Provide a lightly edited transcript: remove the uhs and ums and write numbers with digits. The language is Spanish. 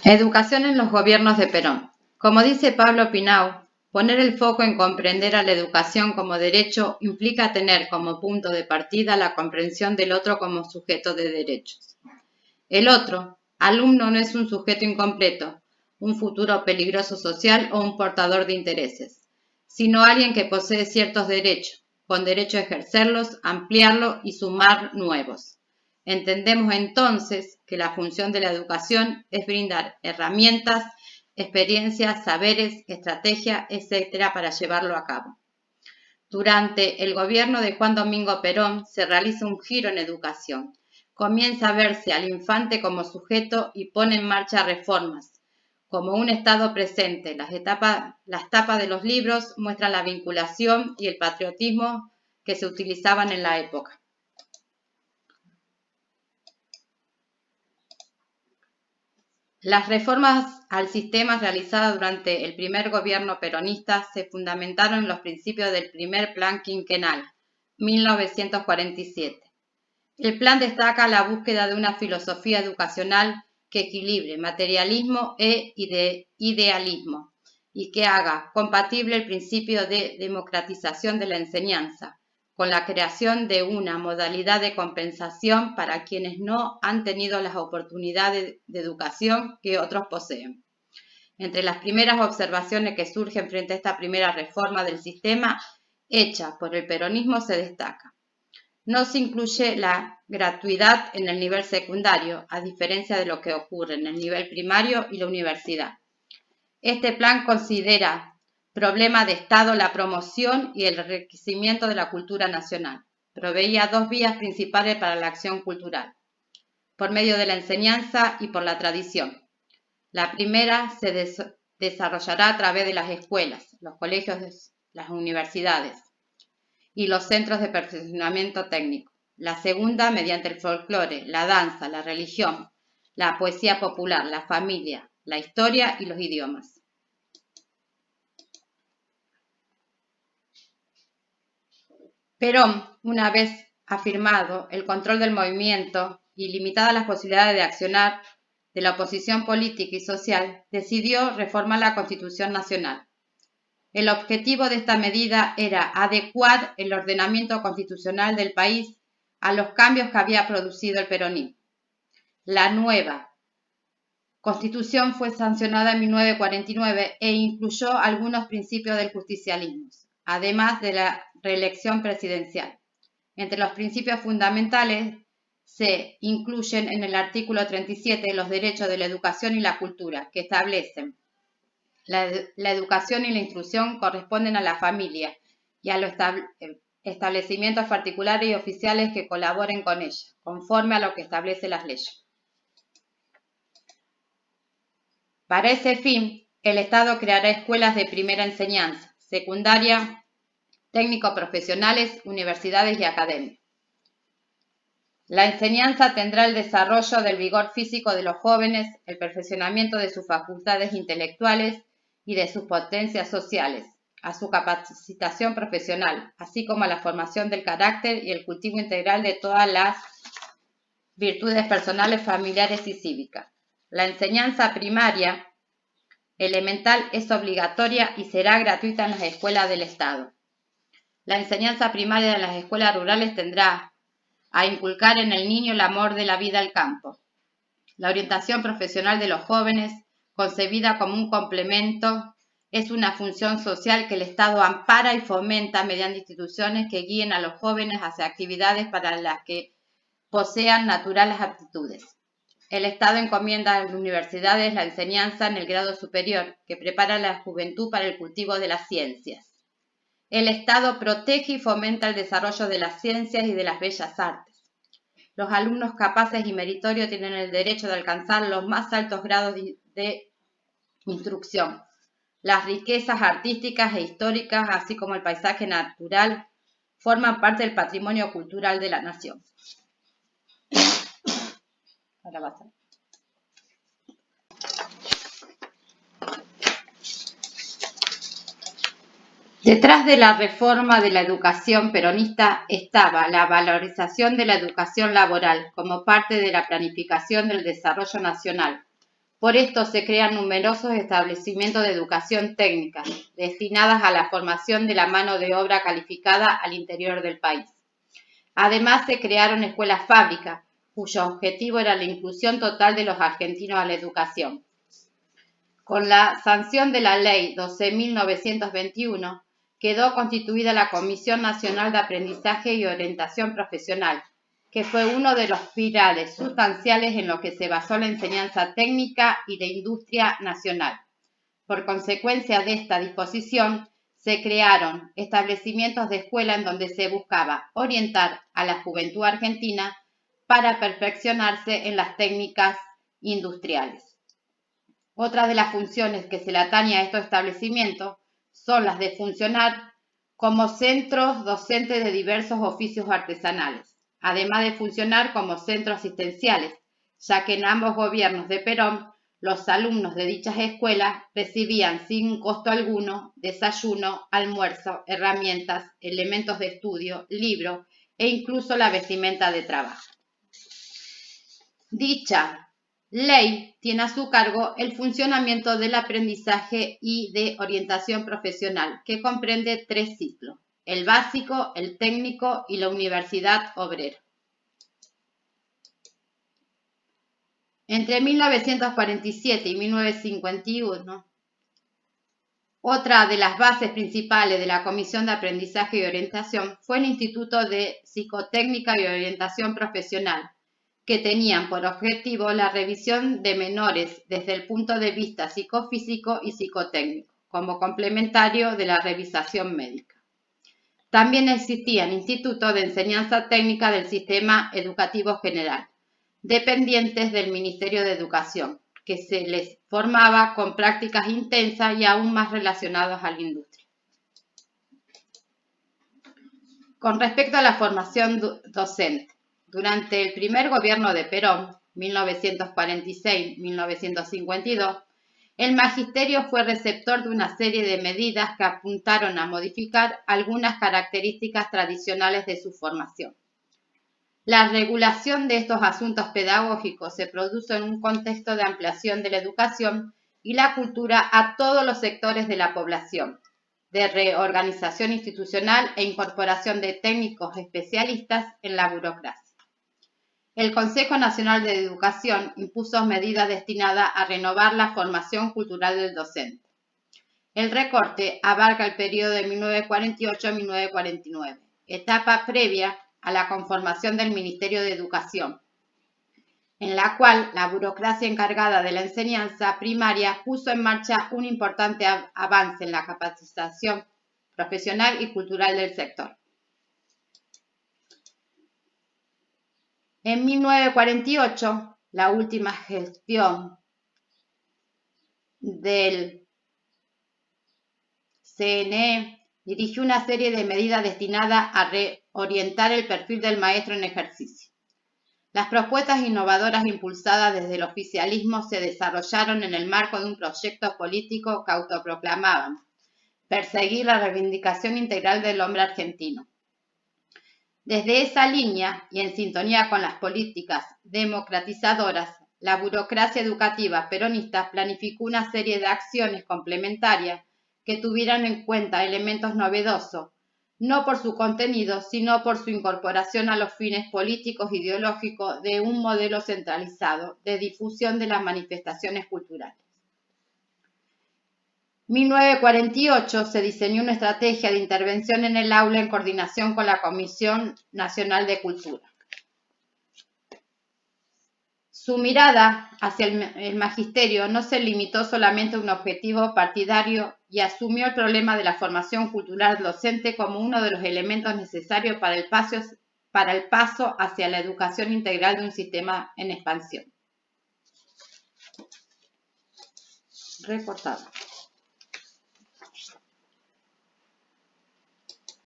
Educación en los gobiernos de Perón. Como dice Pablo Pinau, poner el foco en comprender a la educación como derecho implica tener como punto de partida la comprensión del otro como sujeto de derechos. El otro, alumno, no es un sujeto incompleto, un futuro peligroso social o un portador de intereses, sino alguien que posee ciertos derechos, con derecho a ejercerlos, ampliarlos y sumar nuevos. Entendemos entonces que la función de la educación es brindar herramientas, experiencias, saberes, estrategias, etc. para llevarlo a cabo. Durante el gobierno de Juan Domingo Perón se realiza un giro en educación. Comienza a verse al infante como sujeto y pone en marcha reformas. Como un Estado presente, las tapas de los libros muestran la vinculación y el patriotismo que se utilizaban en la época. Las reformas al sistema realizadas durante el primer gobierno peronista se fundamentaron en los principios del primer plan quinquenal, 1947. El plan destaca la búsqueda de una filosofía educacional que equilibre materialismo e idealismo y que haga compatible el principio de democratización de la enseñanza con la creación de una modalidad de compensación para quienes no han tenido las oportunidades de educación que otros poseen. Entre las primeras observaciones que surgen frente a esta primera reforma del sistema hecha por el peronismo se destaca: no se incluye la gratuidad en el nivel secundario, a diferencia de lo que ocurre en el nivel primario y la universidad. Este plan considera problema de Estado la promoción y el enriquecimiento de la cultura nacional. Proveía dos vías principales para la acción cultural: por medio de la enseñanza y por la tradición. La primera se desarrollará a través de las escuelas, los colegios, las universidades y los centros de perfeccionamiento técnico. La segunda, mediante el folclore, la danza, la religión, la poesía popular, la familia, la historia y los idiomas. Perón, una vez afirmado el control del movimiento y limitadas las posibilidades de accionar de la oposición política y social, decidió reformar la Constitución Nacional. El objetivo de esta medida era adecuar el ordenamiento constitucional del país a los cambios que había producido el peronismo. La nueva Constitución fue sancionada en 1949 e incluyó algunos principios del justicialismo, además de la reelección presidencial. Entre los principios fundamentales se incluyen en el artículo 37 los derechos de la educación y la cultura, que establecen la educación y la instrucción corresponden a la familia y a los establecimientos particulares y oficiales que colaboren con ella, conforme a lo que establecen las leyes. Para ese fin, el Estado creará escuelas de primera enseñanza, secundaria, técnico-profesionales, universidades y academias. La enseñanza tendrá el desarrollo del vigor físico de los jóvenes, el perfeccionamiento de sus facultades intelectuales y de sus potencias sociales, a su capacitación profesional, así como a la formación del carácter y el cultivo integral de todas las virtudes personales, familiares y cívicas. La enseñanza primaria elemental es obligatoria y será gratuita en las escuelas del Estado. La enseñanza primaria de las escuelas rurales tendrá a inculcar en el niño el amor de la vida al campo. La orientación profesional de los jóvenes, concebida como un complemento, es una función social que el Estado ampara y fomenta mediante instituciones que guíen a los jóvenes hacia actividades para las que posean naturales aptitudes. El Estado encomienda a las universidades la enseñanza en el grado superior, que prepara a la juventud para el cultivo de las ciencias. El Estado protege y fomenta el desarrollo de las ciencias y de las bellas artes. Los alumnos capaces y meritorios tienen el derecho de alcanzar los más altos grados de instrucción. Las riquezas artísticas e históricas, así como el paisaje natural, forman parte del patrimonio cultural de la nación. Ahora va a ser. Detrás de la reforma de la educación peronista estaba la valorización de la educación laboral como parte de la planificación del desarrollo nacional, Por esto se crean numerosos establecimientos de educación técnica destinadas a la formación de la mano de obra calificada al interior del país. Además, se crearon escuelas fábricas, cuyo objetivo era la inclusión total de los argentinos a la educación. Con la sanción de la Ley 12.921, quedó constituida la Comisión Nacional de Aprendizaje y Orientación Profesional, que fue uno de los pilares sustanciales en lo que se basó la enseñanza técnica y de industria nacional. Por consecuencia de esta disposición, se crearon establecimientos de escuela en donde se buscaba orientar a la juventud argentina para perfeccionarse en las técnicas industriales. Otra de las funciones que se le atañe a estos establecimientos son las de funcionar como centros docentes de diversos oficios artesanales, además de funcionar como centros asistenciales, ya que en ambos gobiernos de Perón los alumnos de dichas escuelas recibían sin costo alguno desayuno, almuerzo, herramientas, elementos de estudio, libros e incluso la vestimenta de trabajo. Dicha ley tiene a su cargo el funcionamiento del aprendizaje y de orientación profesional, que comprende 3 ciclos: el básico, el técnico y la universidad obrera. Entre 1947 y 1951, otra de las bases principales de la Comisión de Aprendizaje y Orientación fue el Instituto de Psicotécnica y Orientación Profesional, que tenían por objetivo la revisión de menores desde el punto de vista psicofísico y psicotécnico, como complementario de la revisación médica. También existían institutos de enseñanza técnica del sistema educativo general, dependientes del Ministerio de Educación, que se les formaba con prácticas intensas y aún más relacionadas a la industria. Con respecto a la formación docente, durante el primer gobierno de Perón, 1946-1952, el magisterio fue receptor de una serie de medidas que apuntaron a modificar algunas características tradicionales de su formación. La regulación de estos asuntos pedagógicos se produjo en un contexto de ampliación de la educación y la cultura a todos los sectores de la población, de reorganización institucional e incorporación de técnicos especialistas en la burocracia. El Consejo Nacional de Educación impuso medidas destinadas a renovar la formación cultural del docente. El recorte abarca el periodo de 1948 a 1949, etapa previa a la conformación del Ministerio de Educación, en la cual la burocracia encargada de la enseñanza primaria puso en marcha un importante avance en la capacitación profesional y cultural del sector. En 1948, la última gestión del CNE dirigió una serie de medidas destinadas a reorientar el perfil del maestro en ejercicio. Las propuestas innovadoras impulsadas desde el oficialismo se desarrollaron en el marco de un proyecto político que autoproclamaban perseguir la reivindicación integral del hombre argentino. Desde esa línea y en sintonía con las políticas democratizadoras, la burocracia educativa peronista planificó una serie de acciones complementarias que tuvieran en cuenta elementos novedosos, no por su contenido, sino por su incorporación a los fines políticos e ideológicos de un modelo centralizado de difusión de las manifestaciones culturales. En 1948 se diseñó una estrategia de intervención en el aula en coordinación con la Comisión Nacional de Cultura. Su mirada hacia el magisterio no se limitó solamente a un objetivo partidario y asumió el problema de la formación cultural docente como uno de los elementos necesarios para el paso hacia la educación integral de un sistema en expansión. Recortado.